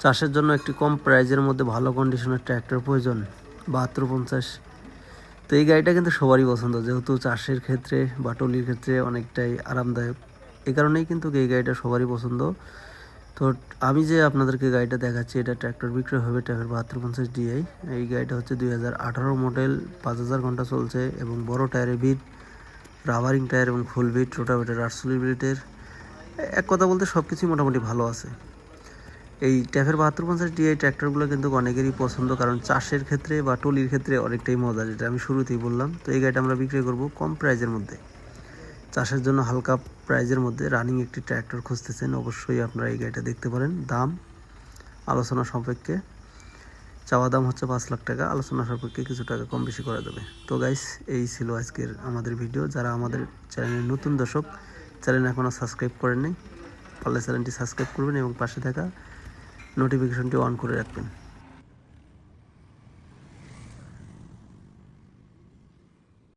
চাষের জন্য একটি কম প্রাইজের মধ্যে ভালো কন্ডিশনের ট্র্যাক্টর প্রয়োজন 7250। তো এই গাড়িটা কিন্তু সবারই পছন্দ, যেহেতু চাষের ক্ষেত্রে বা টলির ক্ষেত্রে অনেকটাই আরামদায়ক। এই কারণেই কিন্তু এই গাড়িটা সবারই পছন্দ। তো আমি যে আপনাদেরকে গাড়িটা দেখাচ্ছি, এটা ট্র্যাক্টর বিক্রয় হবে ট্র্যাক্টর 7250 ডিআই। এই গাড়িটা হচ্ছে 2018 মডেল, 5000 ঘন্টা চলছে এবং বড় টায়ারের বিট, রাবারিং টায়ার এবং ফুল বিট, রোটাভেটার 48 বিটের। এক কথা বলতে সব কিছুই মোটামুটি ভালো আছে। এই ট্যাফের 7250 ডিআই ট্র্যাক্টরগুলো কিন্তু অনেকেরই পছন্দ, কারণ চাষের ক্ষেত্রে বা টলির ক্ষেত্রে অনেকটাই মজা, যেটা আমি শুরুতেই বললাম। তো এই গাড়িটা আমরা বিক্রি করব কম প্রাইজের মধ্যে। চাষের জন্য হালকা প্রাইজের মধ্যে রানিং একটি ট্র্যাক্টর খুঁজতেছেন, অবশ্যই আপনারা এই গাড়িটা দেখতে পারেন। দাম আলোচনা সাপেক্ষে, চাওয়া দাম হচ্ছে 5 লাখ টাকা, আলোচনা সাপেক্ষে কিছু টাকা কম বেশি করা যাবে। তো গাইস, এই ছিল আজকের আমাদের ভিডিও। যারা আমাদের চ্যানেলের নতুন দর্শক, চ্যানেল এখনও সাবস্ক্রাইব করেননি, পারলে চ্যানেলটি সাবস্ক্রাইব করবেন এবং পাশে থাকা নোটিফিকেশনটি অন করে রাখবেন।